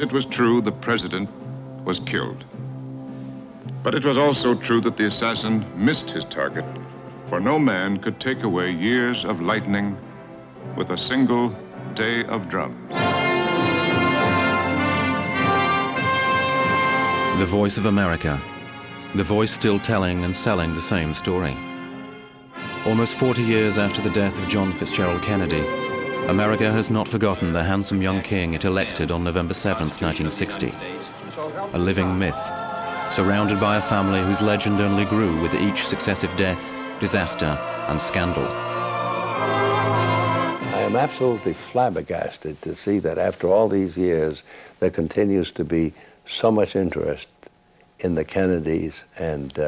It was true the president was killed. But it was also true that the assassin missed his target, for no man could take away years of lightning with a single day of drums. The voice of America. The voice still telling and selling the same story. Almost 40 years after the death of John Fitzgerald Kennedy, America has not forgotten the handsome young king it elected on November 7th, 1960. A living myth, surrounded by a family whose legend only grew with each successive death, disaster, and scandal. I am absolutely flabbergasted to see that after all these years, there continues to be so much interest in the Kennedys, and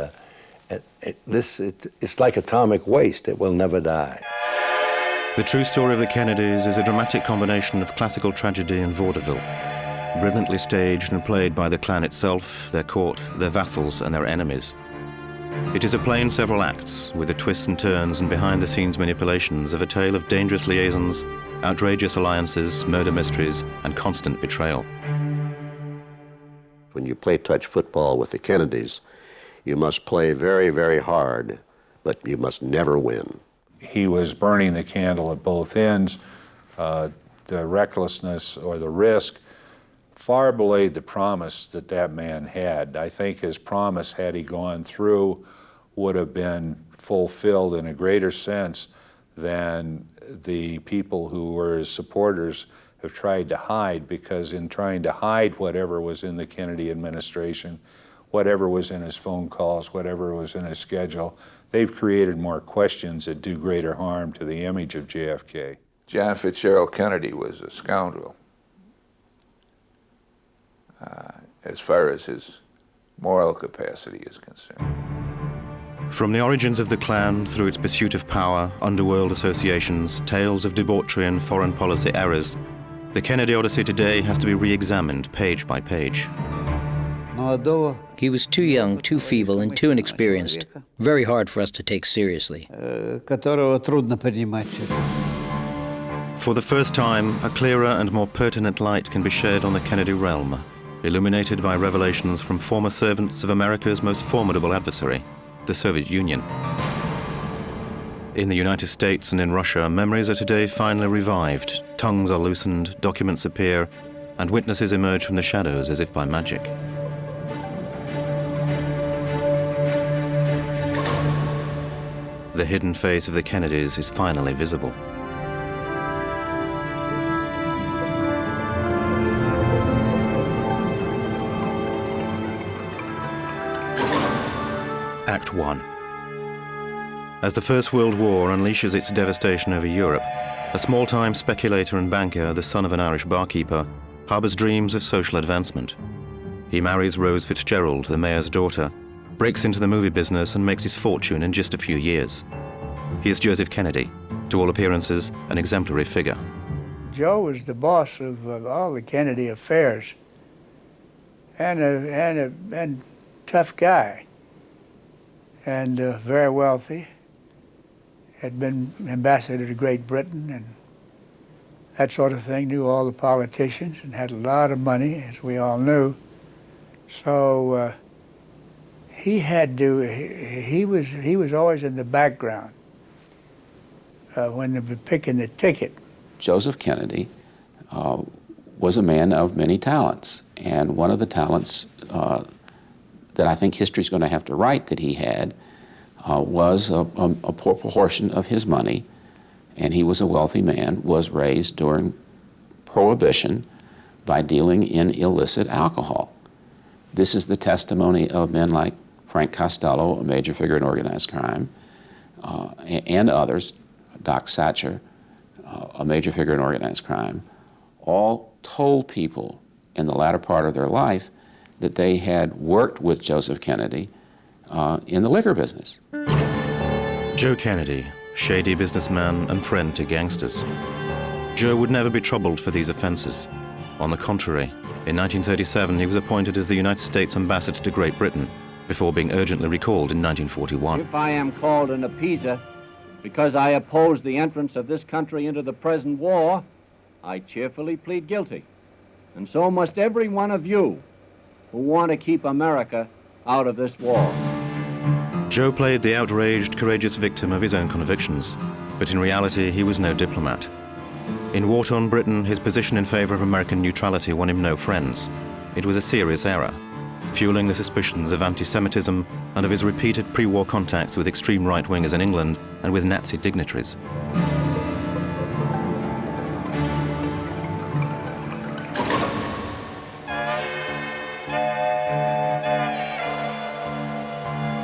it's like atomic waste. It will never die. The true story of the Kennedys is a dramatic combination of classical tragedy and vaudeville, brilliantly staged and played by the clan itself, their court, their vassals, and their enemies. It is a play in several acts, with the twists and turns and behind-the-scenes manipulations of a tale of dangerous liaisons, outrageous alliances, murder mysteries, and constant betrayal. When you play touch football with the Kennedys, you must play very, very hard, but you must never win. He was burning the candle at both ends. The recklessness or the risk far belayed the promise that that man had. I think his promise, had he gone through, would have been fulfilled in a greater sense than the people who were his supporters have tried to hide, because in trying to hide whatever was in the Kennedy administration, whatever was in his phone calls, whatever was in his schedule, they've created more questions that do greater harm to the image of JFK. John Fitzgerald Kennedy was a scoundrel as far as his moral capacity is concerned. From the origins of the Klan through its pursuit of power, underworld associations, tales of debauchery and foreign policy errors, the Kennedy Odyssey today has to be re-examined page by page. He was too young, too feeble, and too inexperienced. Very hard for us to take seriously. For the first time, a clearer and more pertinent light can be shed on the Kennedy realm, illuminated by revelations from former servants of America's most formidable adversary, the Soviet Union. In the United States and in Russia, memories are today finally revived, tongues are loosened, documents appear, and witnesses emerge from the shadows as if by magic. The hidden face of the Kennedys is finally visible. Act 1. As the First World War unleashes its devastation over Europe, a small-time speculator and banker, the son of an Irish barkeeper, harbors dreams of social advancement. He marries Rose Fitzgerald, the mayor's daughter, breaks into the movie business and makes his fortune in just a few years. He is Joseph Kennedy, to all appearances an exemplary figure. Joe was the boss of all the Kennedy affairs, and a tough guy, and very wealthy. Had been ambassador to Great Britain and that sort of thing, knew all the politicians and had a lot of money, as we all knew. So he was always in the background when they were picking the ticket. Joseph Kennedy was a man of many talents, and one of the talents that I think history's going to have to write that he had was a proportion of his money, and he was a wealthy man, was raised during Prohibition by dealing in illicit alcohol. This is the testimony of men like Frank Costello, a major figure in organized crime, and others, Doc Satcher, a major figure in organized crime, all told people in the latter part of their life that they had worked with Joseph Kennedy in the liquor business. Joe Kennedy, shady businessman and friend to gangsters. Joe would never be troubled for these offenses. On the contrary, in 1937 he was appointed as the United States ambassador to Great Britain, before being urgently recalled in 1941. If I am called an appeaser because I oppose the entrance of this country into the present war, I cheerfully plead guilty. And so must every one of you who want to keep America out of this war. Joe played the outraged, courageous victim of his own convictions, but in reality, he was no diplomat. In war-torn Britain, his position in favor of American neutrality won him no friends. It was a serious error, fueling the suspicions of anti-Semitism and of his repeated pre-war contacts with extreme right-wingers in England and with Nazi dignitaries.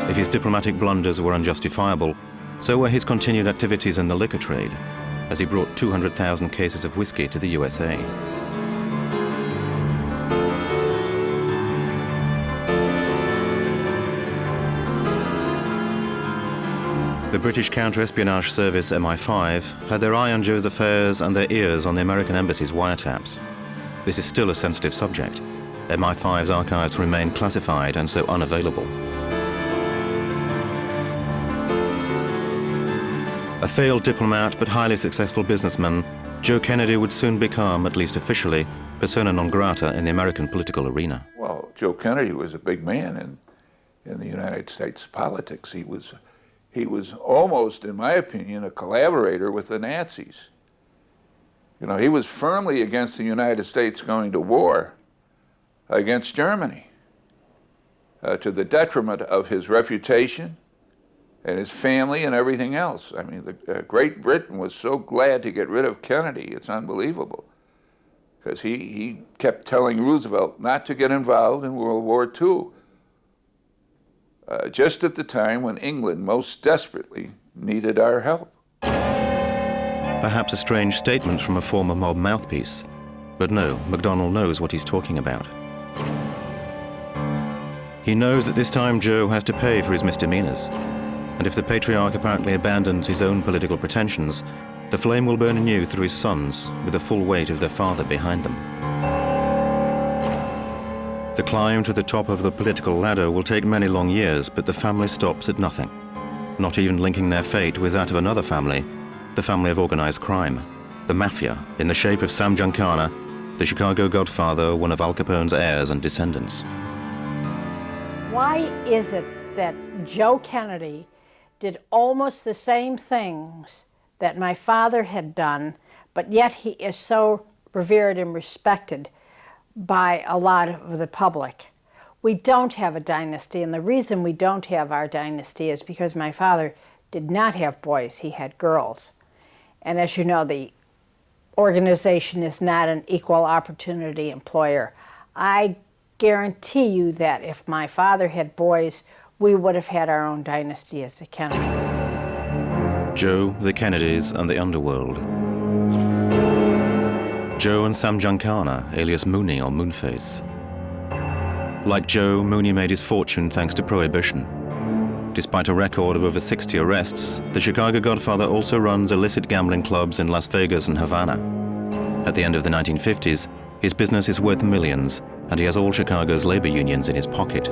If his diplomatic blunders were unjustifiable, so were his continued activities in the liquor trade, as he brought 200,000 cases of whiskey to the USA. The British counter-espionage service MI5 had their eye on Joe's affairs and their ears on the American embassy's wiretaps. This is still a sensitive subject. MI5's archives remain classified and so unavailable. A failed diplomat but highly successful businessman, Joe Kennedy would soon become, at least officially, persona non grata in the American political arena. Well, Joe Kennedy was a big man in the United States politics. He was almost, in my opinion, a collaborator with the Nazis. You know, he was firmly against the United States going to war against Germany, to the detriment of his reputation and his family and everything else. I mean, Great Britain was so glad to get rid of Kennedy, it's unbelievable. Because he kept telling Roosevelt not to get involved in World War II, just at the time when England most desperately needed our help. Perhaps a strange statement from a former mob mouthpiece, but no, MacDonald knows what he's talking about. He knows that this time Joe has to pay for his misdemeanors. And if the patriarch apparently abandons his own political pretensions, the flame will burn anew through his sons, with the full weight of their father behind them. The climb to the top of the political ladder will take many long years, but the family stops at nothing, not even linking their fate with that of another family, the family of organized crime, the Mafia, in the shape of Sam Giancana, the Chicago Godfather, one of Al Capone's heirs and descendants. Why is it that Joe Kennedy did almost the same things that my father had done, but yet he is so revered and respected by a lot of the public? We don't have a dynasty, and the reason we don't have our dynasty is because my father did not have boys, he had girls. And as you know, the organization is not an equal opportunity employer. I guarantee you that if my father had boys, we would have had our own dynasty as the Kennedy. Joe, the Kennedys, and the underworld. Joe and Sam Giancana, alias Mooney or Moonface. Like Joe, Mooney made his fortune thanks to Prohibition. Despite a record of over 60 arrests, the Chicago Godfather also runs illicit gambling clubs in Las Vegas and Havana. At the end of the 1950s, his business is worth millions, and he has all Chicago's labor unions in his pocket.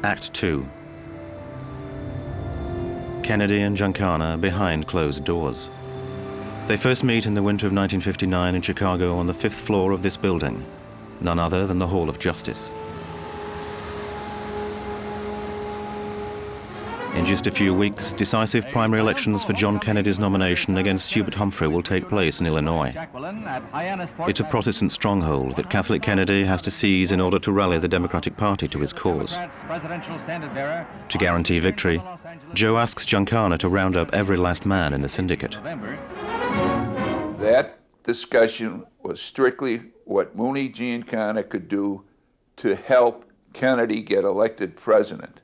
Act 2. Kennedy and Giancana behind closed doors. They first meet in the winter of 1959 in Chicago on the 5th floor of this building, none other than the Hall of Justice. In just a few weeks, decisive primary elections for John Kennedy's nomination against Hubert Humphrey will take place in Illinois. It's a Protestant stronghold that Catholic Kennedy has to seize in order to rally the Democratic Party to his cause. To guarantee victory, Joe asks Giancana to round up every last man in the syndicate. That discussion was strictly what Mooney Giancana could do to help Kennedy get elected president.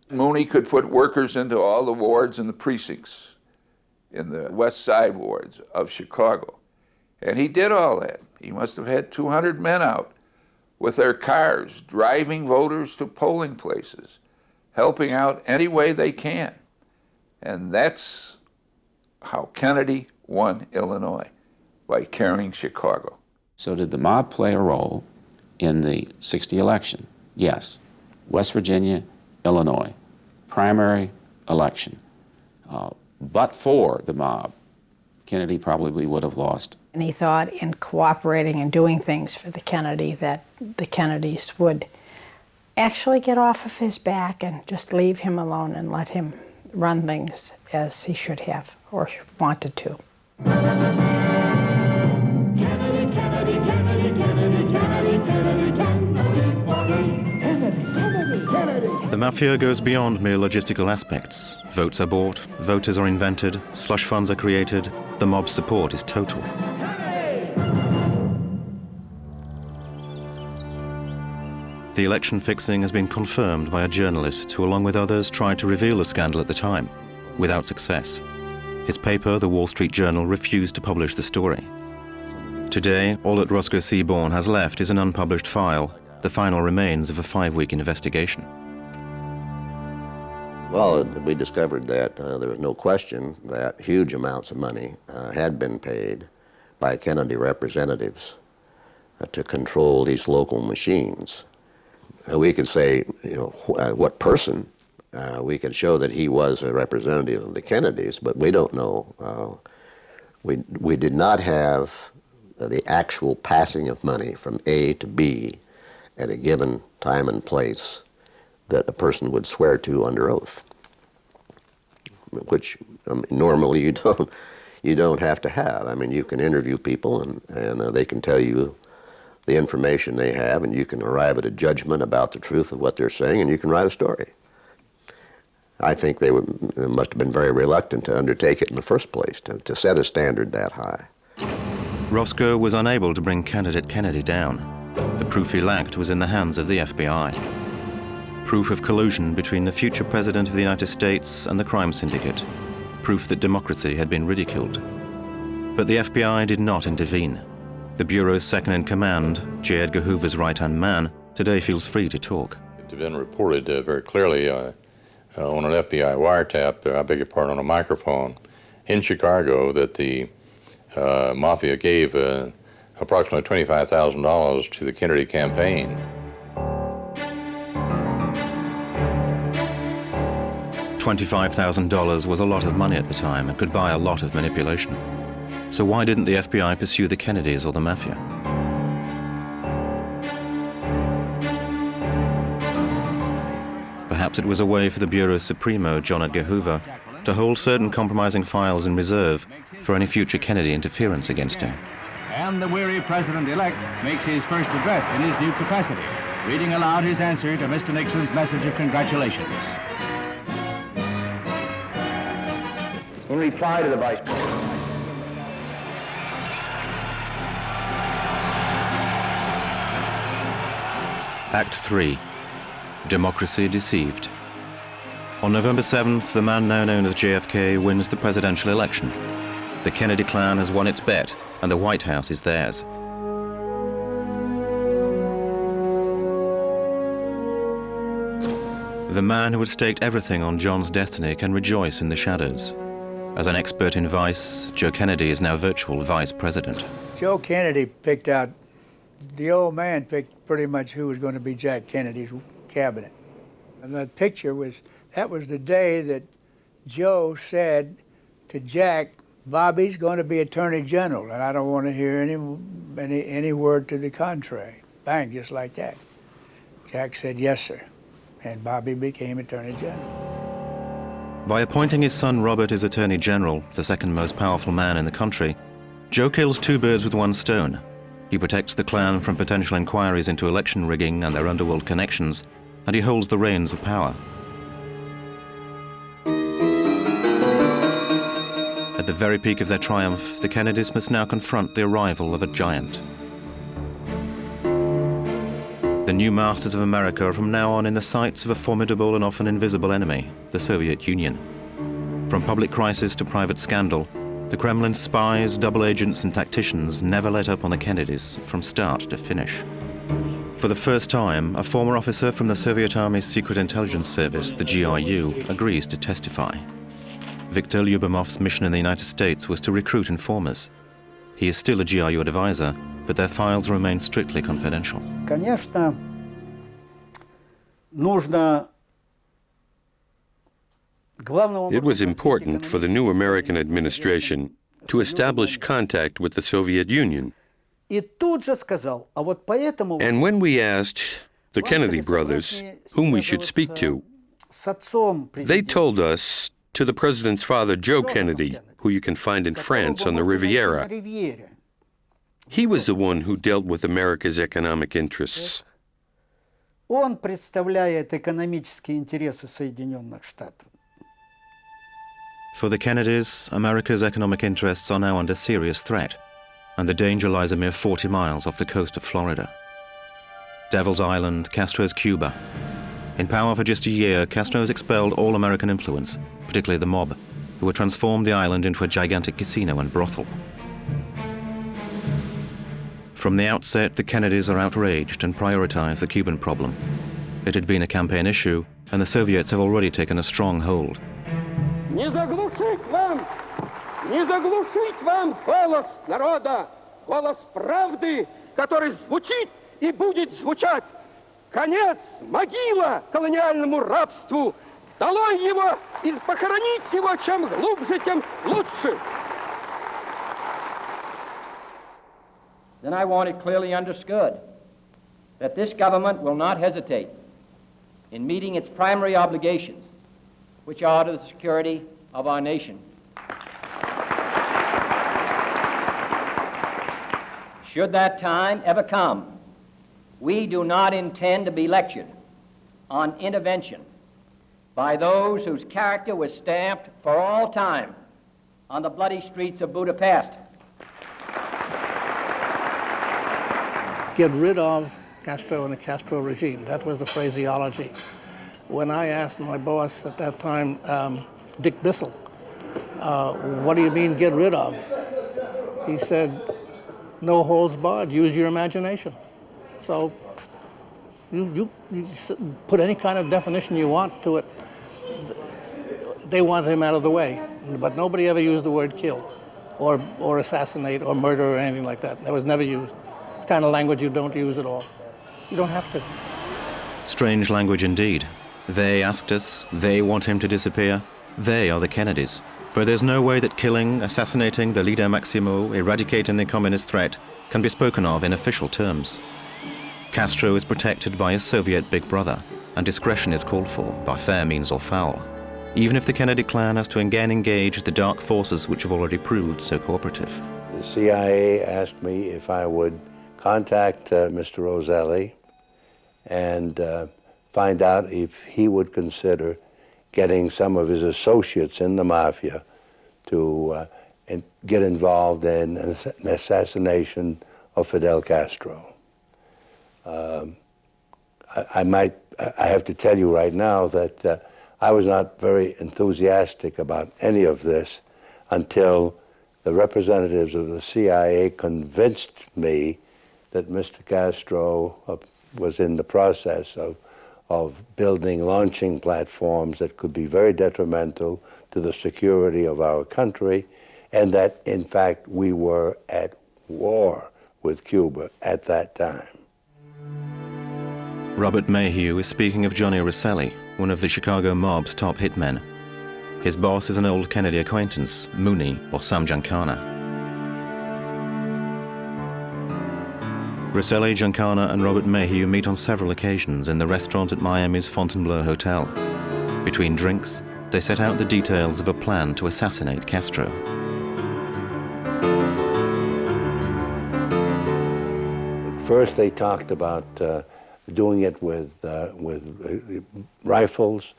Mooney could put workers into all the wards and the precincts in the West Side wards of Chicago. And he did all that. He must have had 200 men out with their cars, driving voters to polling places, helping out any way they can. And that's how Kennedy won Illinois, by carrying Chicago. So did the mob play a role in the '60 election? Yes. West Virginia, Illinois, primary election. But for the mob, Kennedy probably would have lost. And he thought in cooperating and doing things for the Kennedy that the Kennedys would actually get off of his back and just leave him alone and let him run things as he should have or wanted to. The mafia goes beyond mere logistical aspects. Votes are bought, voters are invented, slush funds are created, the mob's support is total. The election fixing has been confirmed by a journalist who, along with others, tried to reveal the scandal at the time, without success. His paper, the Wall Street Journal, refused to publish the story. Today, all that Roscoe Seaborn has left is an unpublished file, the final remains of a 5-week investigation. Well, we discovered that there was no question that huge amounts of money had been paid by Kennedy representatives to control these local machines. We could say, what person. We could show that he was a representative of the Kennedys, but we don't know. We did not have the actual passing of money from A to B at a given time and place that a person would swear to under oath, which normally you don't have to have. I mean, you can interview people and they can tell you the information they have, and you can arrive at a judgment about the truth of what they're saying, and you can write a story. I think they must have been very reluctant to undertake it in the first place, to set a standard that high. Roscoe was unable to bring candidate Kennedy down. The proof he lacked was in the hands of the FBI. Proof of collusion between the future president of the United States and the crime syndicate. Proof that democracy had been ridiculed. But the FBI did not intervene. The Bureau's second-in-command, J. Edgar Hoover's right-hand man, today feels free to talk. It's been reported very clearly on an FBI wiretap, I beg your pardon, on a microphone in Chicago that the Mafia gave approximately $25,000 to the Kennedy campaign. $25,000 was a lot of money at the time and could buy a lot of manipulation. So why didn't the FBI pursue the Kennedys or the Mafia? Perhaps it was a way for the Bureau's Supremo, John Edgar Hoover, to hold certain compromising files in reserve for any future Kennedy interference against him. And the weary president-elect makes his first address in his new capacity, reading aloud his answer to Mr. Nixon's message of congratulations. In reply to the Vice President. Act 3. Democracy Deceived. On November 7th, the man now known as JFK wins the presidential election. The Kennedy clan has won its bet, and the White House is theirs. The man who had staked everything on John's destiny can rejoice in the shadows. As an expert in vice, Joe Kennedy is now virtual vice president. Joe Kennedy picked out, the old man picked pretty much who was going to be Jack Kennedy's cabinet. And that picture was, that was the day that Joe said to Jack, Bobby's going to be Attorney General, and I don't want to hear any word to the contrary. Bang, just like that. Jack said, yes, sir. And Bobby became Attorney General. By appointing his son Robert as Attorney General, the second most powerful man in the country, Joe kills two birds with one stone. He protects the clan from potential inquiries into election rigging and their underworld connections, and he holds the reins of power. At the very peak of their triumph, the Kennedys must now confront the arrival of a giant. The new masters of America are from now on in the sights of a formidable and often invisible enemy, the Soviet Union. From public crisis to private scandal, the Kremlin's spies, double agents, and tacticians never let up on the Kennedys from start to finish. For the first time, a former officer from the Soviet Army's Secret Intelligence Service, the GRU, agrees to testify. Viktor Lyubimov's mission in the United States was to recruit informers. He is still a GRU advisor, but their files remain strictly confidential. Конечно, нужно It was important for the new American administration to establish contact with the Soviet Union. And when we asked the Kennedy brothers whom we should speak to, they told us to the president's father, Joe Kennedy, who you can find in France on the Riviera. He was the one who dealt with America's economic interests. Он представляет экономические интересы Соединенных Штатов. For the Kennedys, America's economic interests are now under serious threat, and the danger lies a mere 40 miles off the coast of Florida. Devil's Island, Castro's Cuba. In power for just a year, Castro has expelled all American influence, particularly the mob, who had transformed the island into a gigantic casino and brothel. From the outset, the Kennedys are outraged and prioritize the Cuban problem. It had been a campaign issue, and the Soviets have already taken a strong hold. Не заглушить вам голос народа, голос правды, который звучит и будет звучать. Конец, могила колониальному рабству. Долой его и похоронить его, чем глубже, тем лучше. Then I want it clearly understood that this government will not hesitate in meeting its primary obligations, which are to the security of our nation. Should that time ever come, we do not intend to be lectured on intervention by those whose character was stamped for all time on the bloody streets of Budapest. Get rid of Castro and the Castro regime. That was the phraseology. When I asked my boss at that time, Dick Bissell, what do you mean get rid of? He said, no holds barred, use your imagination. So you put any kind of definition you want to it. They wanted him out of the way, but nobody ever used the word kill or assassinate or murder or anything like that. That was never used. It's kind of language you don't use at all. You don't have to. Strange language indeed. They asked us, they want him to disappear. They are the Kennedys. But there's no way that killing, assassinating the leader Maximo, eradicating the communist threat can be spoken of in official terms. Castro is protected by a Soviet big brother, and discretion is called for, by fair means or foul, even if the Kennedy clan has to again engage the dark forces which have already proved so cooperative. The CIA asked me if I would contact Mr. Roselli and find out if he would consider getting some of his associates in the mafia to get involved in an assassination of Fidel Castro. I have to tell you right now that I was not very enthusiastic about any of this until the representatives of the CIA convinced me that Mr. Castro was in the process of building launching platforms that could be very detrimental to the security of our country, and that, in fact, we were at war with Cuba at that time. Robert Mayhew is speaking of Johnny Rosselli, one of the Chicago mob's top hitmen. His boss is an old Kennedy acquaintance, Mooney or Sam Giancana. Rosselli, Giancana and Robert Mayhew meet on several occasions in the restaurant at Miami's Fontainebleau Hotel. Between drinks, they set out the details of a plan to assassinate Castro. First, they talked about doing it with rifles,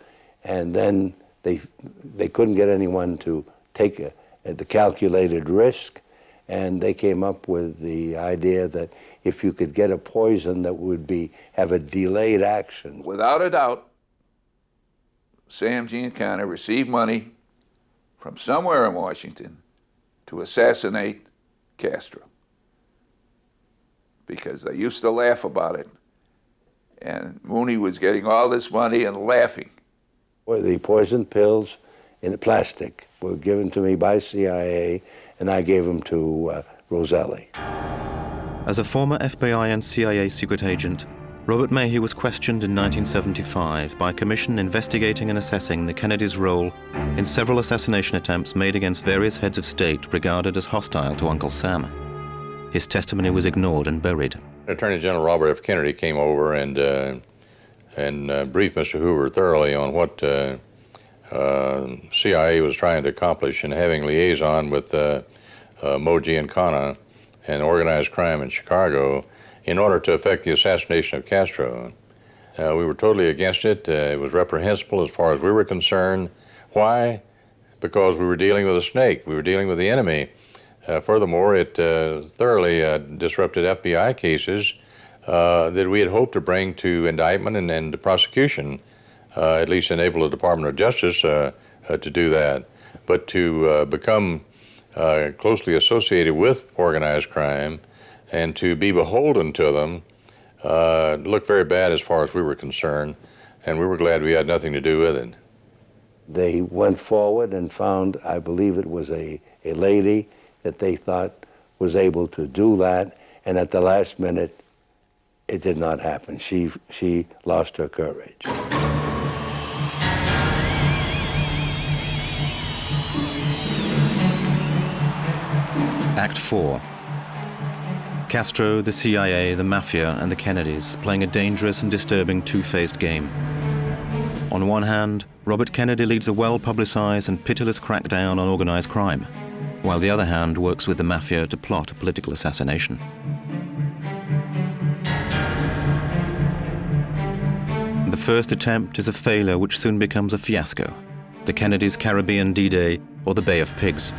and then they couldn't get anyone to take the calculated risk, and they came up with the idea that if you could get a poison that would have a delayed action. Without a doubt, Sam Giancana received money from somewhere in Washington to assassinate Castro, because they used to laugh about it. And Mooney was getting all this money and laughing. Well, the poison pills in plastic were given to me by CIA, and I gave them to Roselli. As a former FBI and CIA secret agent, Robert Maheu was questioned in 1975 by a commission investigating and assessing the Kennedys' role in several assassination attempts made against various heads of state regarded as hostile to Uncle Sam. His testimony was ignored and buried. Attorney General Robert F. Kennedy came over and briefed Mr. Hoover thoroughly on what CIA was trying to accomplish in having liaison with Mo Giancana and organized crime in Chicago in order to effect the assassination of Castro. We were totally against it. It was reprehensible as far as we were concerned. Why? Because we were dealing with a snake. We were dealing with the enemy. Furthermore, it thoroughly disrupted FBI cases that we had hoped to bring to indictment and to prosecution, at least enable the Department of Justice to do that. But to become closely associated with organized crime and to be beholden to them looked very bad as far as we were concerned, and we were glad we had nothing to do with it. They went forward and found, I believe it was a lady that they thought was able to do that, and at the last minute, it did not happen. She lost her courage. Act 4. Castro, the CIA, the Mafia, and the Kennedys playing a dangerous and disturbing two-faced game. On one hand, Robert Kennedy leads a well-publicized and pitiless crackdown on organized crime, while the other hand works with the Mafia to plot a political assassination. The first attempt is a failure which soon becomes a fiasco, the Kennedys' Caribbean D-Day or the Bay of Pigs.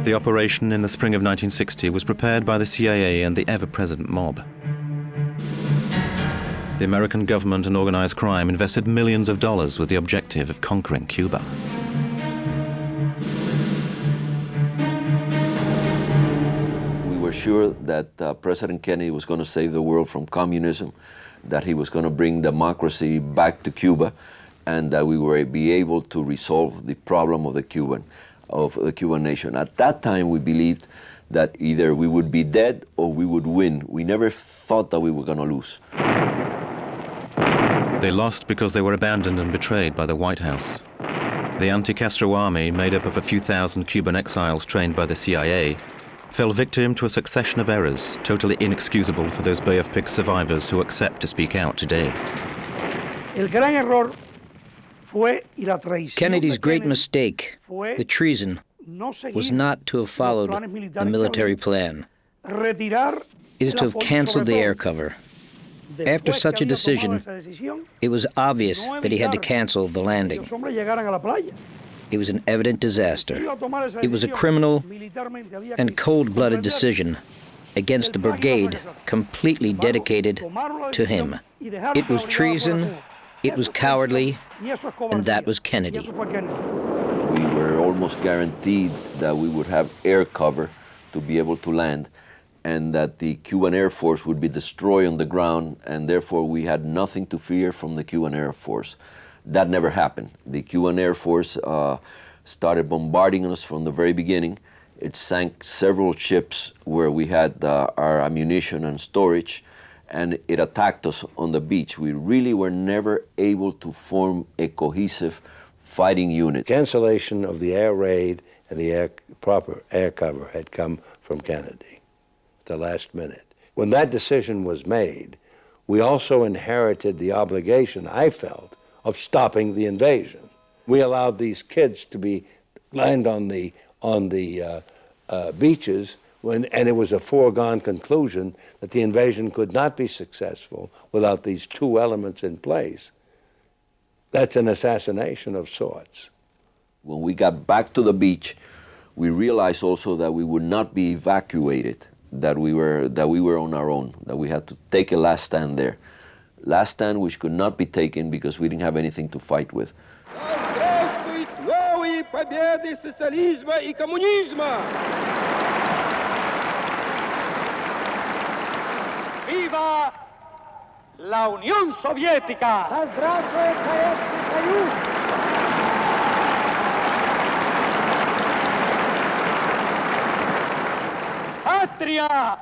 The operation in the spring of 1960 was prepared by the CIA and the ever-present mob. The American government and organized crime invested millions of dollars with the objective of conquering Cuba. We were sure that President Kennedy was going to save the world from communism, that he was going to bring democracy back to Cuba, and that we would be able to resolve the problem of the Cuban nation. At that time, we believed that either we would be dead or we would win. We never thought that we were going to lose. They lost because they were abandoned and betrayed by the White House. The anti-Castro army, made up of a few thousand Cuban exiles trained by the CIA, fell victim to a succession of errors totally inexcusable for those Bay of Pigs survivors who accept to speak out today. Kennedy's great mistake, the treason, was not to have followed the military plan. It is to have canceled the air cover. After such a decision, it was obvious that he had to cancel the landing. It was an evident disaster. It was a criminal and cold-blooded decision against a brigade completely dedicated to him. It was treason, it was cowardly, and that was Kennedy. We were almost guaranteed that we would have air cover to be able to land, and that the Cuban Air Force would be destroyed on the ground, and therefore we had nothing to fear from the Cuban Air Force. That never happened. The Cuban Air Force started bombarding us from the very beginning. It sank several ships where we had our ammunition and storage, and it attacked us on the beach. We really were never able to form a cohesive fighting unit. Cancellation of the air raid and the proper air cover had come from Kennedy at the last minute. When that decision was made, we also inherited the obligation, I felt, of stopping the invasion. We allowed these kids to land on the beaches, and it was a foregone conclusion that the invasion could not be successful without these two elements in place. That's an assassination of sorts. When we got back to the beach, we realized also that we would not be evacuated, that we were on our own, that we had to take a last stand there. Last stand which could not be taken because we didn't have anything to fight with. Победы социализма и коммунизма! Viva la Unión Soviética! Да здравствует Советский Союз! Patria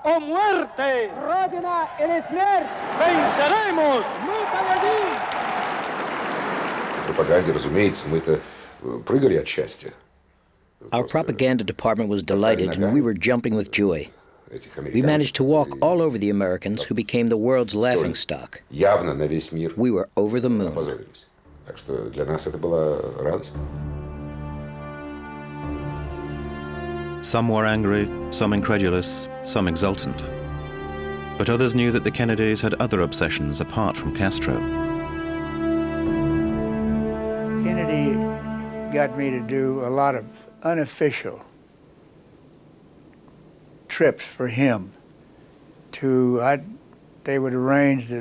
o muerte. Родина или смерть. Venceremos. Мы победим. Пропаганде, разумеется, мы-то прыгали от счастья. Our propaganda department was delighted, and we were jumping with joy. We managed to walk all over the Americans, who became the world's laughingstock. Явно на весь мир. We were over the moon. Так что для нас это была радость. Some were angry, some incredulous, some exultant. But others knew that the Kennedys had other obsessions apart from Castro. Kennedy got me to do a lot of unofficial trips for him. They would arrange,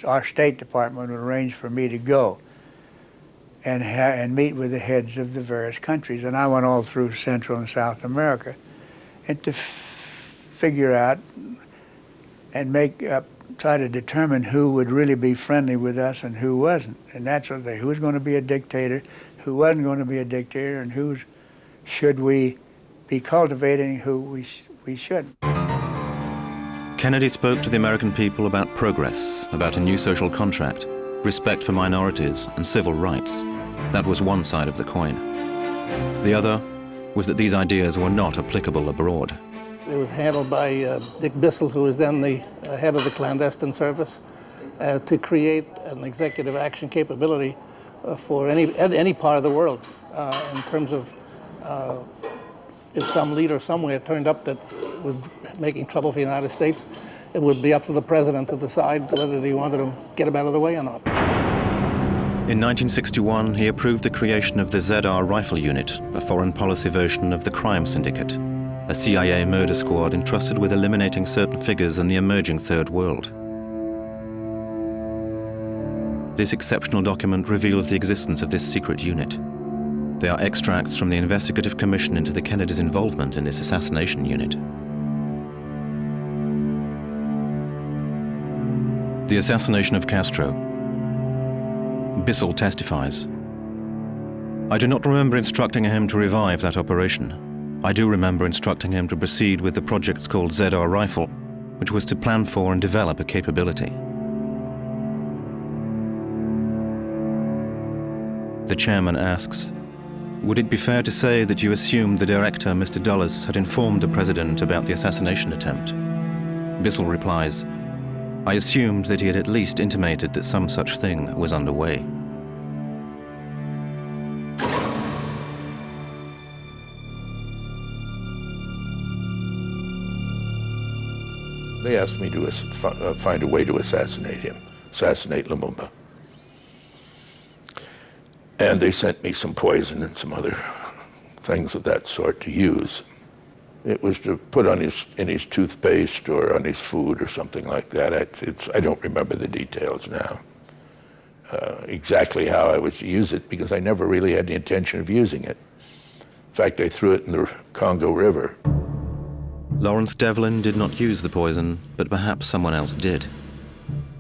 our State Department would arrange for me to go and meet with the heads of the various countries. And I went all through Central and South America, and to figure out and try to determine who would really be friendly with us and who wasn't. And that's what who was going to be a dictator, who wasn't going to be a dictator, and who should we be cultivating, who we shouldn't. Kennedy spoke to the American people about progress, about a new social contract, respect for minorities and civil rights. That was one side of the coin. The other was that these ideas were not applicable abroad. It was handled by Dick Bissell, who was then the head of the clandestine service, to create an executive action capability for any part of the world in terms of if some leader somewhere turned up that was making trouble for the United States, it would be up to the president to decide whether he wanted to get him out of the way or not. In 1961, he approved the creation of the ZR Rifle Unit, a foreign policy version of the Crime Syndicate, a CIA murder squad entrusted with eliminating certain figures in the emerging Third World. This exceptional document reveals the existence of this secret unit. They are extracts from the investigative commission into the Kennedys' involvement in this assassination unit. The assassination of Castro. Bissell testifies. I do not remember instructing him to revive that operation. I do remember instructing him to proceed with the projects called ZR Rifle, which was to plan for and develop a capability. The chairman asks, would it be fair to say that you assumed the director, Mr. Dulles, had informed the president about the assassination attempt? Bissell replies, I assumed that he had at least intimated that some such thing was underway. They asked me to find a way to assassinate Lumumba. And they sent me some poison and some other things of that sort to use. It was to put in his toothpaste or on his food or something like that. I don't remember the details now, exactly how I was to use it, because I never really had the intention of using it. In fact, I threw it in the Congo River. Lawrence Devlin did not use the poison, but perhaps someone else did.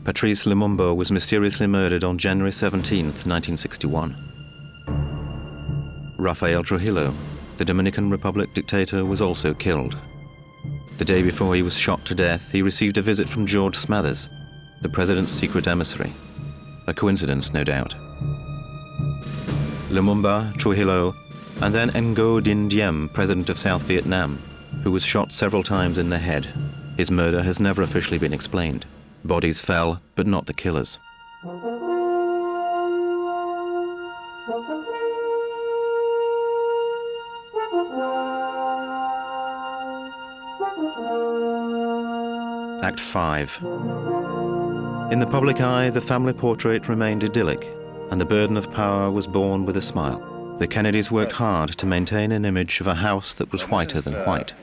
Patrice Lumumba was mysteriously murdered on January 17th, 1961. Rafael Trujillo, the Dominican Republic dictator, was also killed. The day before he was shot to death, he received a visit from George Smathers, the president's secret emissary. A coincidence, no doubt. Lumumba, Trujillo, and then Ngo Dinh Diem, president of South Vietnam, who was shot several times in the head. His murder has never officially been explained. Bodies fell, but not the killers. Act 5. In the public eye, the family portrait remained idyllic, and the burden of power was borne with a smile. The Kennedys worked hard to maintain an image of a house that was whiter than white.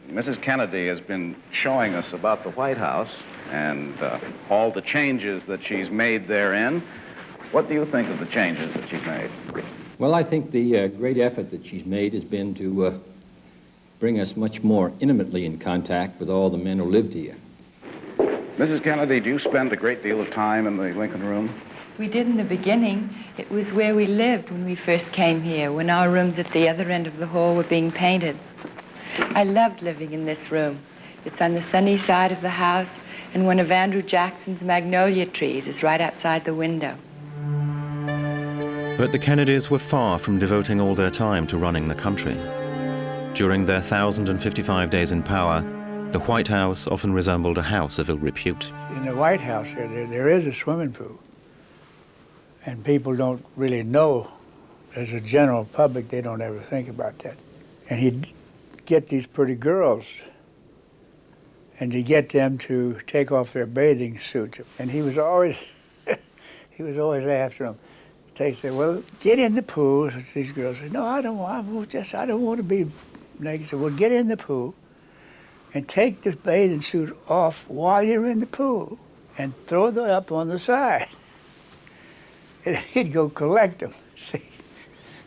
Mrs. Kennedy has been showing us about the White House and all the changes that she's made therein. What do you think of the changes that she's made? Well, I think the great effort that she's made has been to bring us much more intimately in contact with all the men who lived here. Mrs. Kennedy, do you spend a great deal of time in the Lincoln Room? We did in the beginning. It was where we lived when we first came here, when our rooms at the other end of the hall were being painted. I loved living in this room. It's on the sunny side of the house, and one of Andrew Jackson's magnolia trees is right outside the window. But the Kennedys were far from devoting all their time to running the country. During their 1,055 days in power, the White House often resembled a house of ill repute. In the White House there is a swimming pool, and people don't really know, as a general public, they don't ever think about that. And he'd get these pretty girls, and to get them to take off their bathing suits. And he was always, after them. They say, well, get in the pool. So these girls say, no, I don't want to be naked. So, well, get in the pool and take the bathing suit off while you're in the pool and throw them up on the side. And he'd go collect them, see.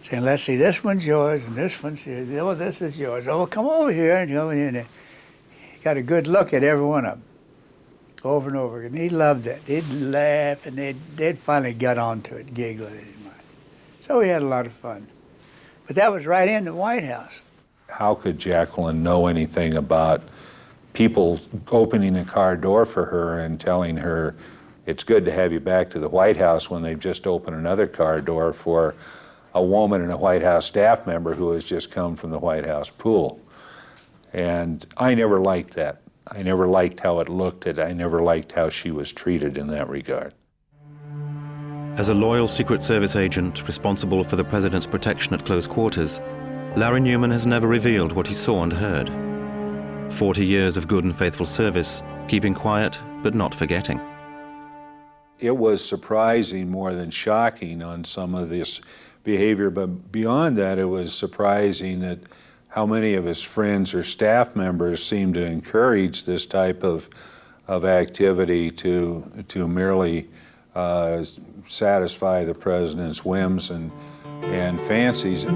Saying, let's see, this one's yours and this one's yours. Oh, this is yours. Oh, come over here and go in there. He got a good look at every one of them, over and over again. He loved it. He'd laugh, and they'd finally get onto it, giggle at him. So we had a lot of fun. But that was right in the White House. How could Jacqueline know anything about people opening a car door for her and telling her, it's good to have you back to the White House, when they've just opened another car door for a woman and a White House staff member who has just come from the White House pool? And I never liked that. I never liked how it looked. I never liked how she was treated in that regard. As a loyal Secret Service agent responsible for the president's protection at close quarters, Larry Newman has never revealed what he saw and heard. 40 years of good and faithful service, keeping quiet but not forgetting. It was surprising more than shocking on some of this behavior, but beyond that, it was surprising that how many of his friends or staff members seemed to encourage this type of activity to merely satisfy the president's whims and fancies.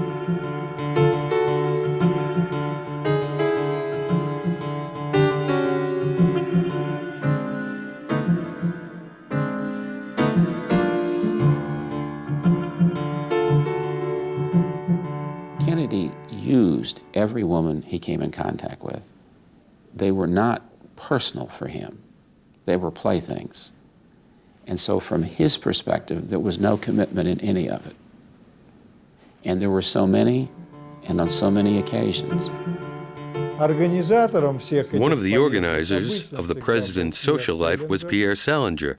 Kennedy used every woman he came in contact with. They were not personal for him. They were playthings. And so from his perspective, there was no commitment in any of it. And there were so many, and on so many occasions. One of the organizers of the president's social life was Pierre Salinger.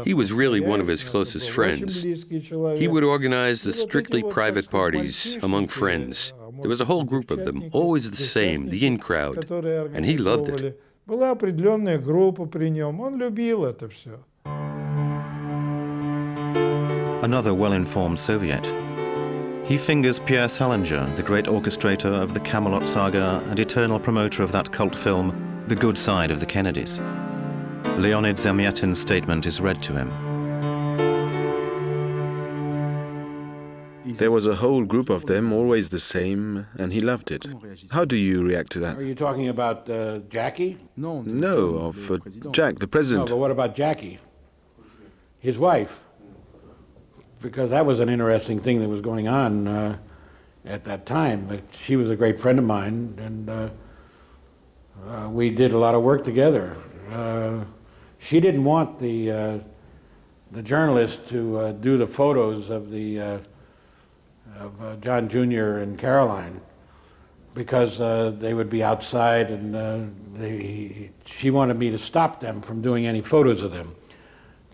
He was really one of his closest friends. He would organize the strictly private parties among friends. There was a whole group of them, always the same, the in crowd, and he loved it. Another well-informed Soviet. He fingers Pierre Salinger, the great orchestrator of the Camelot saga and eternal promoter of that cult film, The Good Side of the Kennedys. Leonid Zamyatin's statement is read to him. There was a whole group of them, always the same, and he loved it. How do you react to that? Are you talking about Jackie? No, of Jack, the president. No, but what about Jackie? His wife? Because that was an interesting thing that was going on at that time. She was a great friend of mine, and we did a lot of work together. She didn't want the journalist to do the photos of John Jr. and Caroline, because they would be outside, and she wanted me to stop them from doing any photos of them.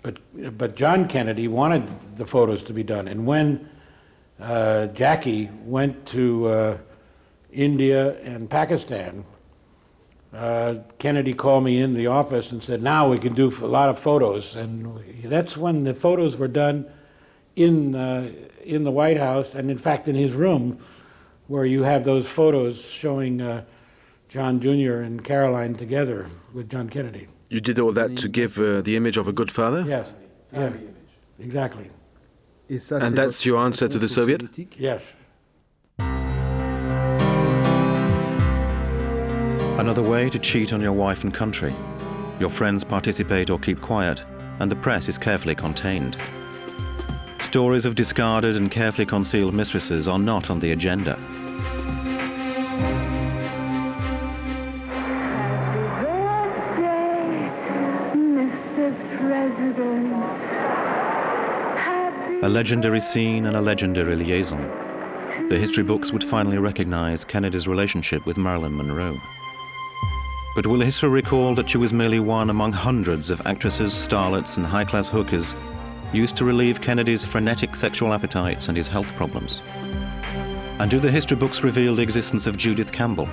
But John Kennedy wanted the photos to be done. And when Jackie went to India and Pakistan, Kennedy called me in the office and said, now we can do a lot of photos. And that's when the photos were done in the White House, and in fact in his room, where you have those photos showing John Jr. and Caroline together with John Kennedy. You did all that to give the image of a good father? Yes, yeah, exactly. And that's your answer to the Soviet? Yes. Another way to cheat on your wife and country. Your friends participate or keep quiet, and the press is carefully contained. Stories of discarded and carefully concealed mistresses are not on the agenda. President. A legendary scene and a legendary liaison. The history books would finally recognize Kennedy's relationship with Marilyn Monroe. But will history recall that she was merely one among hundreds of actresses, starlets, and high-class hookers used to relieve Kennedy's frenetic sexual appetites and his health problems? And do the history books reveal the existence of Judith Campbell,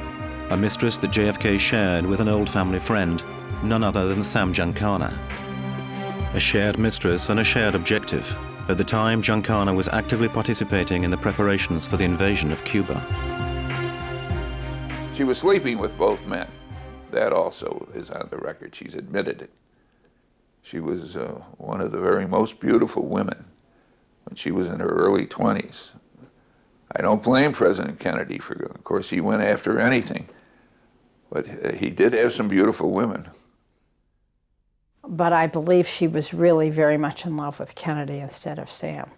a mistress that JFK shared with an old family friend, none other than Sam Giancana? A shared mistress and a shared objective. At the time, Giancana was actively participating in the preparations for the invasion of Cuba. She was sleeping with both men. That also is on the record. She's admitted it. She was one of the very most beautiful women when she was in her early 20s. I don't blame President Kennedy for, of course, he went after anything, but he did have some beautiful women. But I believe she was really very much in love with Kennedy instead of Sam.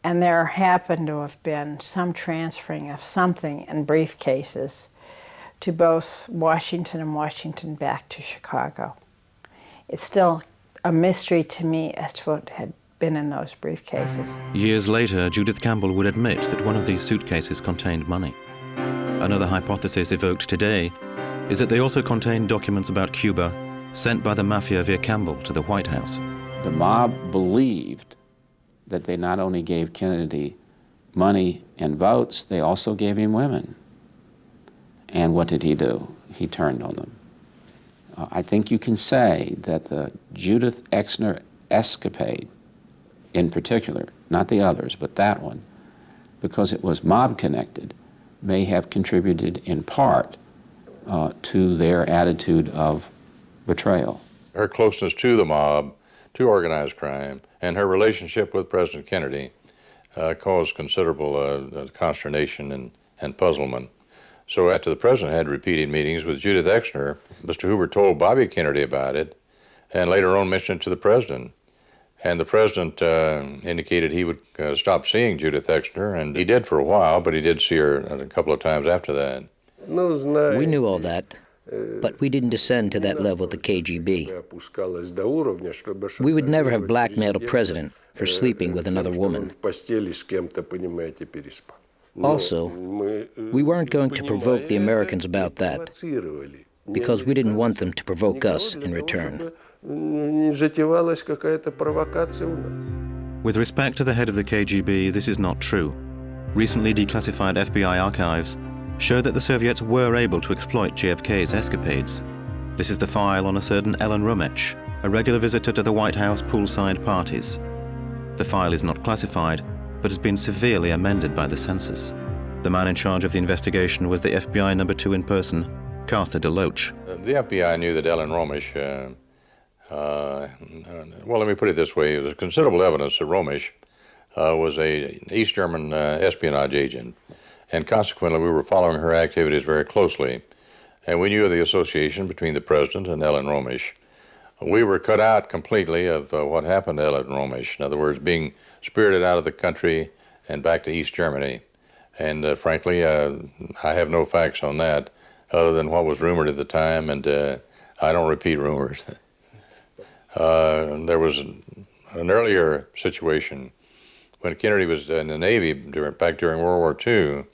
And there happened to have been some transferring of something in briefcases to both Washington and Washington back to Chicago. It's still a mystery to me as to what had been in those briefcases. Years later, Judith Campbell would admit that one of these suitcases contained money. Another hypothesis evoked today is that they also contained documents about Cuba sent by the mafia via Campbell to the White House. The mob believed that they not only gave Kennedy money and votes, they also gave him women. And what did he do? He turned on them. I think you can say that the Judith Exner escapade, in particular, not the others, but that one, because it was mob-connected, may have contributed in part to their attitude of betrayal. Her closeness to the mob, to organized crime, and her relationship with President Kennedy caused considerable consternation and puzzlement. So after the president had repeated meetings with Judith Exner, Mr. Hoover told Bobby Kennedy about it, and later on mentioned it to the president. And the president indicated he would stop seeing Judith Exner, and he did for a while, but he did see her a couple of times after that. We knew all that, but we didn't descend to that level at the KGB. We would never have blackmailed a president for sleeping with another woman. Also, we weren't going to provoke the Americans about that, because we didn't want them to provoke us in return. With respect to the head of the KGB, this is not true. Recently declassified FBI archives show that the Soviets were able to exploit JFK's escapades. This is the file on a certain Ellen Rumich, a regular visitor to the White House poolside parties. The file is not classified, but has been severely amended by the censors. The man in charge of the investigation was the FBI number 2 in person, Carther DeLoach. The FBI knew that Ellen Rumich, well, let me put it this way, there's considerable evidence that Rumich was an East German espionage agent, and consequently we were following her activities very closely. And we knew of the association between the president and Ellen Rumich. We were cut out completely of what happened to Ellen Rumich, in other words, being spirited out of the country and back to East Germany. And frankly, I have no facts on that other than what was rumored at the time, and I don't repeat rumors. There was an earlier situation when Kennedy was in the Navy back during World War II,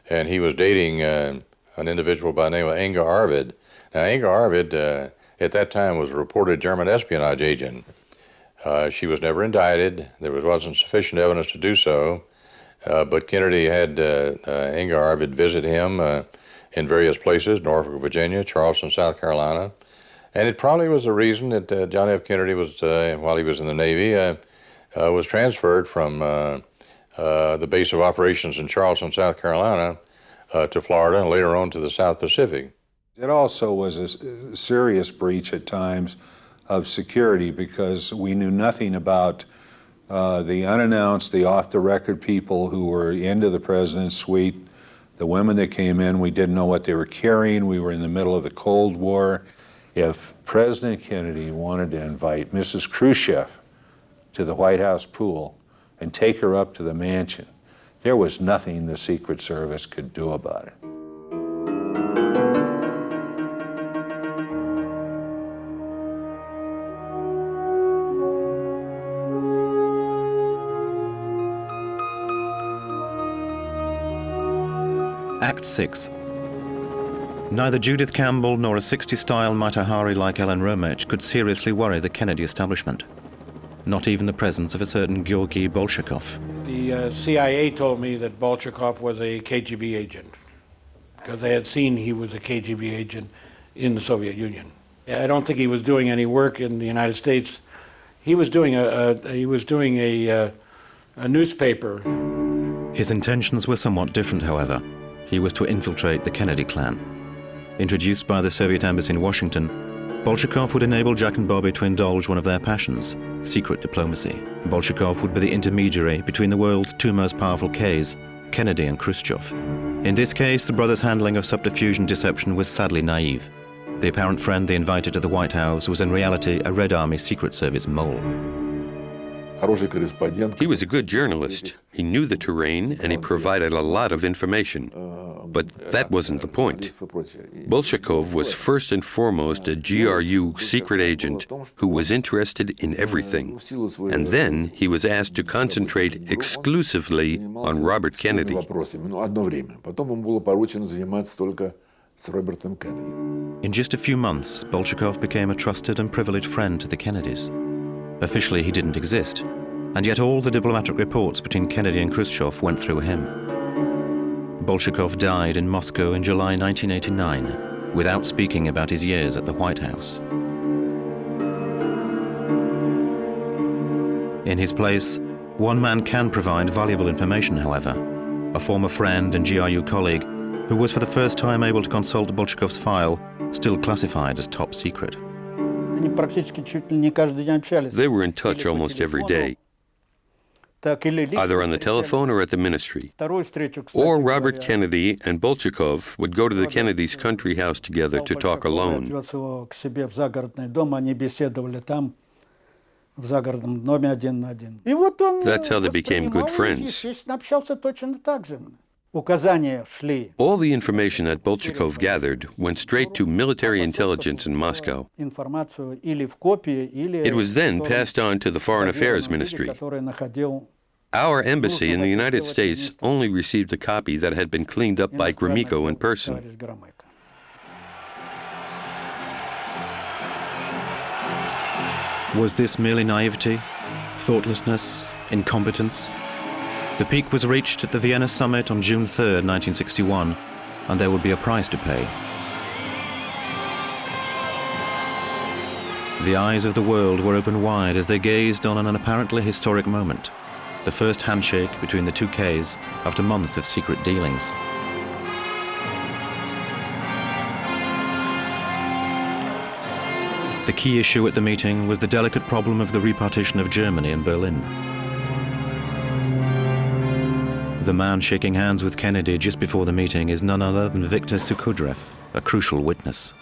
and he was dating an individual by the name of Inga Arvid. Now, Inga Arvid at that time was a reported German espionage agent. She was never indicted. There wasn't sufficient evidence to do so, but Kennedy had Inga Arvid visit him in various places, Norfolk, Virginia, Charleston, South Carolina. And it probably was the reason that John F. Kennedy was, while he was in the Navy, was transferred from the base of operations in Charleston, South Carolina, to Florida and later on to the South Pacific. It also was a serious breach at times of security because we knew nothing about the unannounced, the off-the-record people who were into the president's suite, the women that came in. We didn't know what they were carrying. We were in the middle of the Cold War. If President Kennedy wanted to invite Mrs. Khrushchev to the White House pool and take her up to the mansion, there was nothing the Secret Service could do about it. Act 6. Neither Judith Campbell nor a 60s-style Mata Hari like Ellen Romech could seriously worry the Kennedy establishment. Not even the presence of a certain Georgy Bolshakov. The CIA told me that Bolshakov was a KGB agent because they had seen he was a KGB agent in the Soviet Union. I don't think he was doing any work in the United States. He was doing a newspaper. His intentions were somewhat different, however. He was to infiltrate the Kennedy clan. Introduced by the Soviet embassy in Washington, Bolshakov would enable Jack and Bobby to indulge one of their passions, secret diplomacy. Bolshakov would be the intermediary between the world's two most powerful Ks, Kennedy and Khrushchev. In this case, the brothers' handling of subterfuge and deception was sadly naive. The apparent friend they invited to the White House was in reality a Red Army Secret Service mole. He was a good journalist. He knew the terrain and he provided a lot of information. But that wasn't the point. Bolshakov was first and foremost a GRU secret agent who was interested in everything. And then he was asked to concentrate exclusively on Robert Kennedy. In just a few months, Bolshakov became a trusted and privileged friend to the Kennedys. Officially, he didn't exist, and yet all the diplomatic reports between Kennedy and Khrushchev went through him. Bolshakov died in Moscow in July 1989, without speaking about his years at the White House. In his place, one man can provide valuable information, however, a former friend and GRU colleague who was for the first time able to consult Bolshakov's file, still classified as top secret. They were in touch almost every day, either on the telephone or at the ministry. Or Robert Kennedy and Bolshakov would go to the Kennedys' country house together to talk alone. That's how they became good friends. All the information that Bolshakov gathered went straight to military intelligence in Moscow. It was then passed on to the Foreign Affairs Ministry. Our embassy in the United States only received a copy that had been cleaned up by Gromyko in person. Was this merely naivety, thoughtlessness, incompetence? The peak was reached at the Vienna summit on June 3, 1961, and there would be a price to pay. The eyes of the world were open wide as they gazed on an apparently historic moment, the first handshake between the two Ks after months of secret dealings. The key issue at the meeting was the delicate problem of the repartition of Germany and Berlin. The man shaking hands with Kennedy just before the meeting is none other than Viktor Sukhodrev, a crucial witness.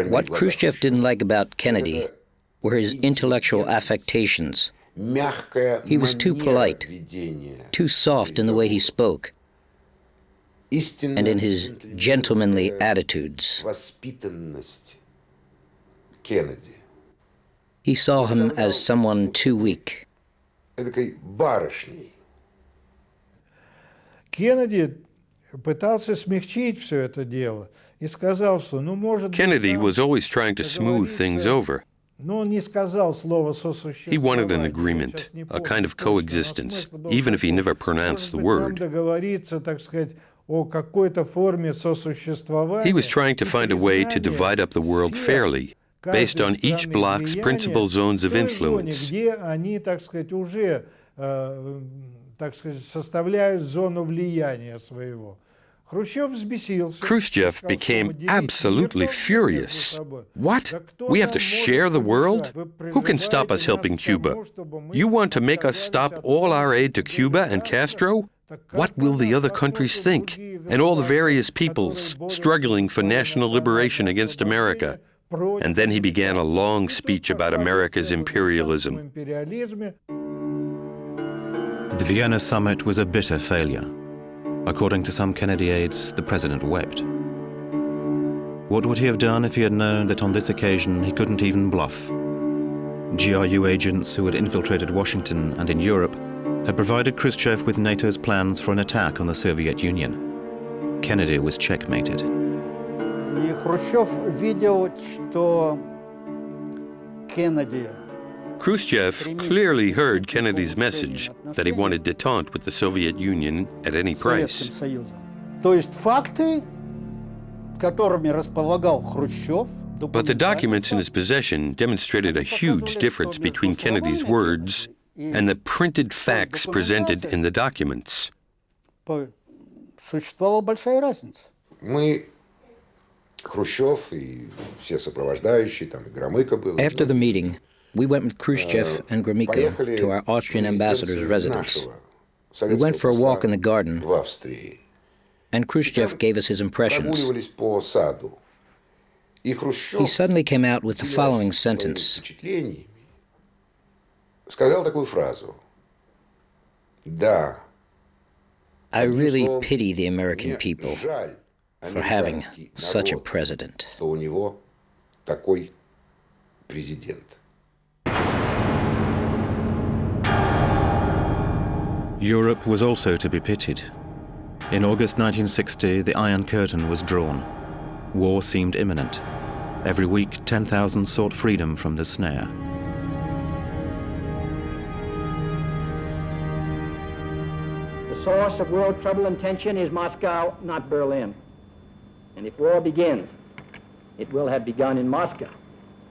What Khrushchev didn't like about Kennedy were his intellectual affectations. He was too polite, too soft in the way he spoke, and in his gentlemanly attitudes. He saw him as someone too weak. Kennedy was always trying to smooth things over. He wanted an agreement, a kind of coexistence, even if he never pronounced the word. He was trying to find a way to divide up the world fairly, based on each bloc's principal zones of influence. Khrushchev became absolutely furious. What? We have to share the world? Who can stop us helping Cuba? You want to make us stop all our aid to Cuba and Castro? What will the other countries think? And all the various peoples struggling for national liberation against America. And then he began a long speech about America's imperialism. The Vienna summit was a bitter failure. According to some Kennedy aides, the president wept. What would he have done if he had known that on this occasion he couldn't even bluff? GRU agents who had infiltrated Washington and in Europe had provided Khrushchev with NATO's plans for an attack on the Soviet Union. Kennedy was checkmated. И Хрущев видел, что Kennedy Khrushchev clearly heard Kennedy's message that he wanted détente with the Soviet Union at any price. То есть факты, которыми располагал Хрущев, But the documents in his possession demonstrated a huge difference between Kennedy's words and the printed facts presented in the documents. Существовала большая разница. Мы, Хрущев и все сопровождающие, там и Громыко был. After the meeting, we went with Khrushchev and Gromyko to our Austrian ambassador's residence. We went for a walk in the garden, and Khrushchev gave us his impressions. He suddenly came out with the following sentence. Сказал такую фразу. Да. I really pity the American people for having such a president. Что у него такой президент. Europe was also to be pitied. In August 1960, the Iron Curtain was drawn. War seemed imminent. Every week, 10,000 sought freedom from the snare. The source of world trouble and tension is Moscow, not Berlin. And if war begins, it will have begun in Moscow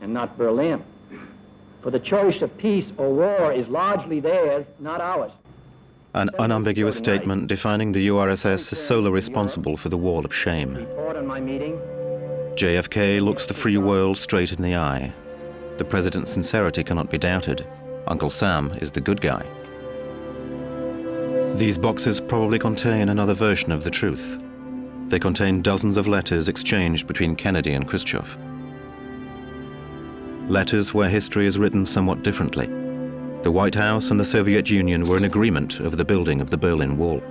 and not Berlin. For the choice of peace or war is largely theirs, not ours. An unambiguous statement defining the URSS as solely responsible for the wall of shame. JFK looks the free world straight in the eye. The president's sincerity cannot be doubted. Uncle Sam is the good guy. These boxes probably contain another version of the truth. They contain dozens of letters exchanged between Kennedy and Khrushchev. Letters where history is written somewhat differently. The White House and the Soviet Union were in agreement over the building of the Berlin Wall.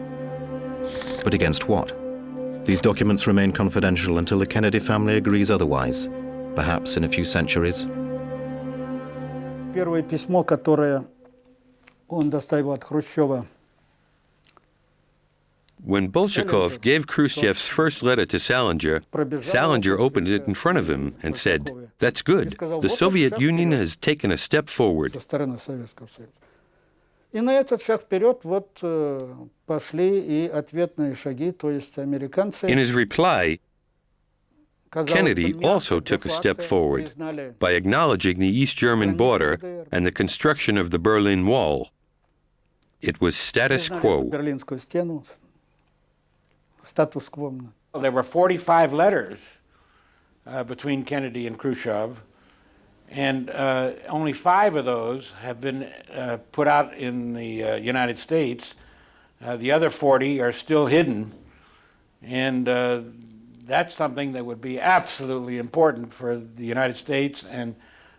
But against what? These documents remain confidential until the Kennedy family agrees otherwise, perhaps in a few centuries. Первое письмо, которое он доставил от Хрущева. When Bolshakov gave Khrushchev's first letter to Salinger, Salinger opened it in front of him and said, "That's good. The Soviet Union has taken a step forward." И на этот шаг вперед вот пошли и ответные шаги, то есть американцы. In his reply, Kennedy also took a step forward by acknowledging the East German border and the construction of the Berlin Wall. It was status quo. Берлинскую стену. Status quo. There were 45 letters between Kennedy and Khrushchev, and only 5 of those have been put out in the United States. The other 40 are still hidden, and that's something that would be absolutely important for the United States and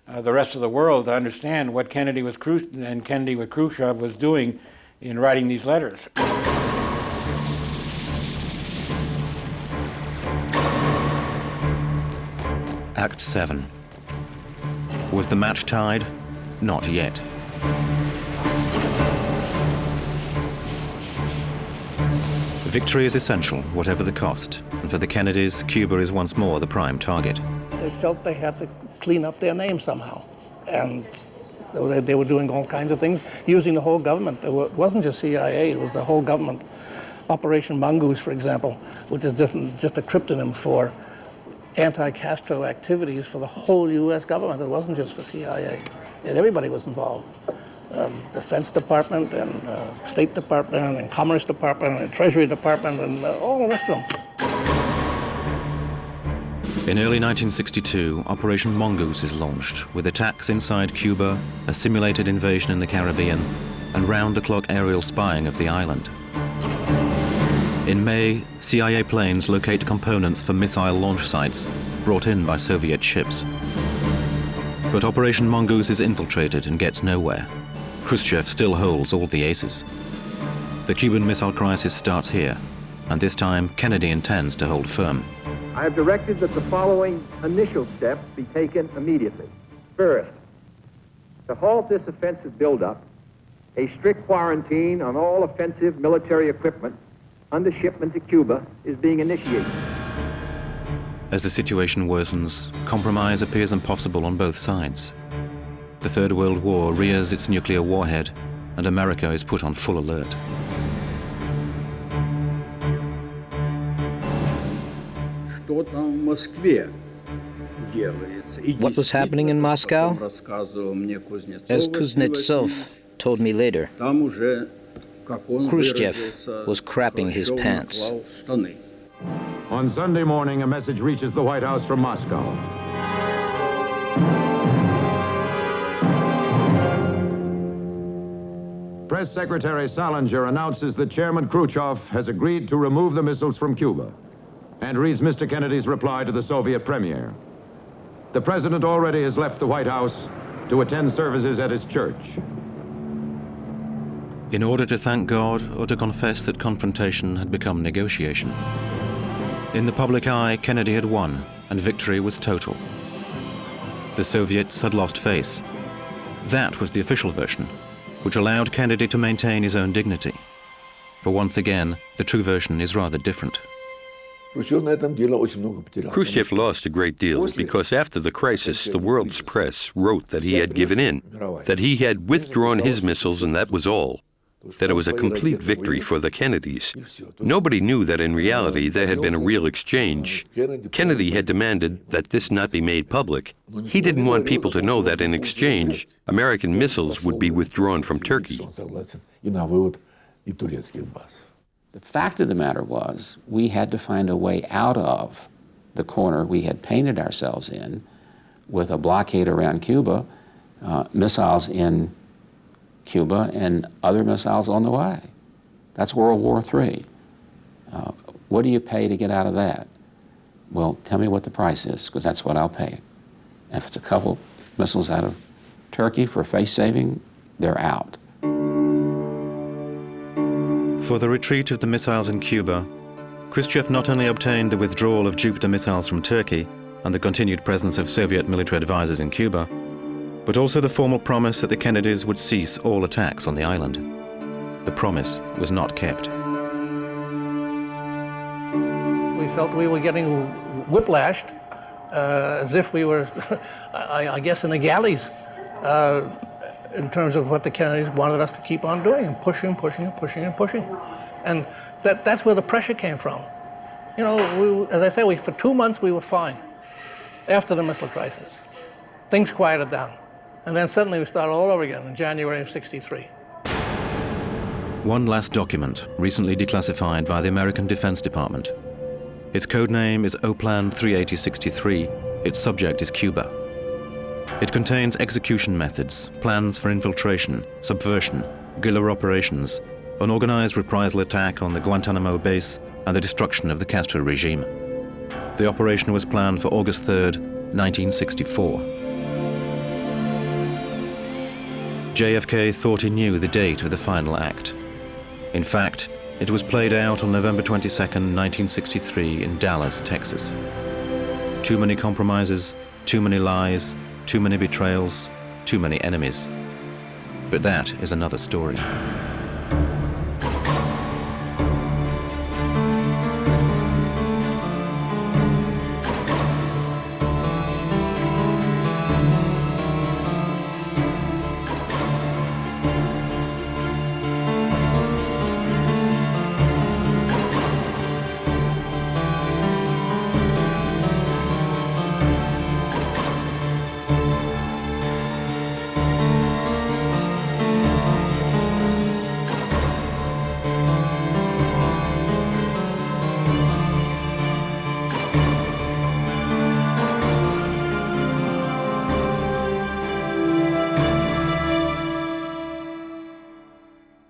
the rest of the world to understand what Kennedy with Khrushchev was doing in writing these letters. Act 7. Was the match tied? Not yet. Victory is essential, whatever the cost, and for the Kennedys, Cuba is once more the prime target. They felt they had to clean up their name somehow, and they were doing all kinds of things, using the whole government. It wasn't just CIA, it was the whole government. Operation Mongoose, for example, which is just a cryptonym for anti-Castro activities for the whole U.S. government. It wasn't just for CIA. And everybody was involved. Defense Department and State Department and Commerce Department and Treasury Department and all the rest of them. In early 1962, Operation Mongoose is launched, with attacks inside Cuba, a simulated invasion in the Caribbean, and round-the-clock aerial spying of the island. In May, CIA planes locate components for missile launch sites brought in by Soviet ships. But Operation Mongoose is infiltrated and gets nowhere. Khrushchev still holds all the aces. The Cuban Missile Crisis starts here, and this time Kennedy intends to hold firm. I have directed that the following initial steps be taken immediately. First, to to halt this offensive buildup, a strict quarantine on all offensive military equipment under shipment to Cuba is being initiated. As the situation worsens, compromise appears impossible on both sides. The Third World War rears its nuclear warhead, and America is put on full alert. What was happening in Moscow? As Kuznetsov told me later, Khrushchev was crapping his pants. On Sunday morning, a message reaches the White House from Moscow. Press Secretary Salinger announces that Chairman Khrushchev has agreed to remove the missiles from Cuba, and reads Mr. Kennedy's reply to the Soviet premier. The president already has left the White House to attend services at his church. In order to thank God or to confess that confrontation had become negotiation. In the public eye, Kennedy had won, and victory was total. The Soviets had lost face. That was the official version, which allowed Kennedy to maintain his own dignity. For once again, the true version is rather different. Khrushchev lost a great deal because after the crisis, the world's press wrote that he had given in, that he had withdrawn his missiles and that was all, that it was a complete victory for the Kennedys. Nobody knew that in reality there had been a real exchange. Kennedy had demanded that this not be made public. He didn't want people to know that in exchange, American missiles would be withdrawn from Turkey. The fact of the matter was, we had to find a way out of the corner we had painted ourselves in with a blockade around Cuba, missiles in Cuba, and other missiles on the way. That's World War III. What do you pay to get out of that? Well, tell me what the price is, because that's what I'll pay. If it's a couple missiles out of Turkey for face saving, they're out. For the retreat of the missiles in Cuba, Khrushchev not only obtained the withdrawal of Jupiter missiles from Turkey and the continued presence of Soviet military advisors in Cuba, but also the formal promise that the Kennedys would cease all attacks on the island. The promise was not kept. We felt we were getting whiplashed, as if we were, I guess, in the galleys, in terms of what the Kennedys wanted us to keep on doing, and pushing. And that's where the pressure came from. You know, as I say, for 2 months we were fine after the missile crisis. Things quieted down. And then suddenly we started all over again in January of '63. One last document, recently declassified by the American Defense Department. Its code name is OPLAN 38063. Its subject is Cuba. It contains execution methods, plans for infiltration, subversion, guerrilla operations, an organized reprisal attack on the Guantanamo base, and the destruction of the Castro regime. The operation was planned for August 3rd, 1964. JFK thought he knew the date of the final act. In fact, it was played out on November 22nd, 1963 in Dallas, Texas. Too many compromises, too many lies, too many betrayals, too many enemies. But that is another story.